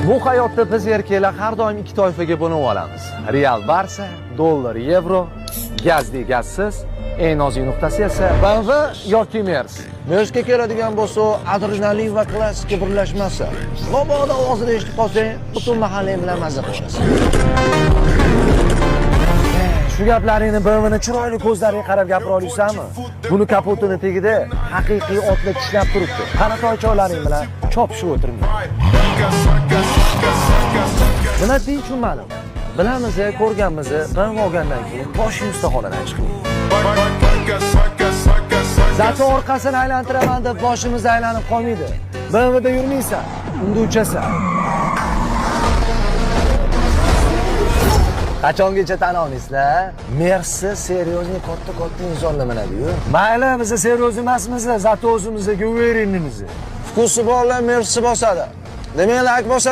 Bu hayotda biz erkaklar har doim ikki toifaga bo'linib olamiz. Real Barsa, dollar, yevro, gazli gazsiz, eng nozik nuqtasi esa BMW yoki Mercedes. Mercedesga keladigan bo'lsa, adrenalin va klassika birlashmasi. Mabodo ovozini eshitib qolsang, butun mahallang bilan maza qilasan. Shu gaplaringni BMWni chiroyli ko'zlariga qarab gapira olaysanmi? Buni kapotini tagida haqiqiy otlar tishlab turibdi. Qani toychoqlaring bilan chopishib o'tirmang. Buni tushunmadim. Bilamiz, ko'rganmiz, BMW olgandan keyin boshingizda xoladan chiqing. Zato orqasini aylantiraman deb boshimiz aylanib qolmaydi. BMWda yurmaysan, unda uchasan. Qachongacha tan olmaysizlar? Mercedes seryozni katta insonlamanadi-yu. Mayli, biz seryoz emasmiz, zato o'zimizga uverenimiz. Vkusi borlar Mercedes bosadi. Demak, lak bosadi.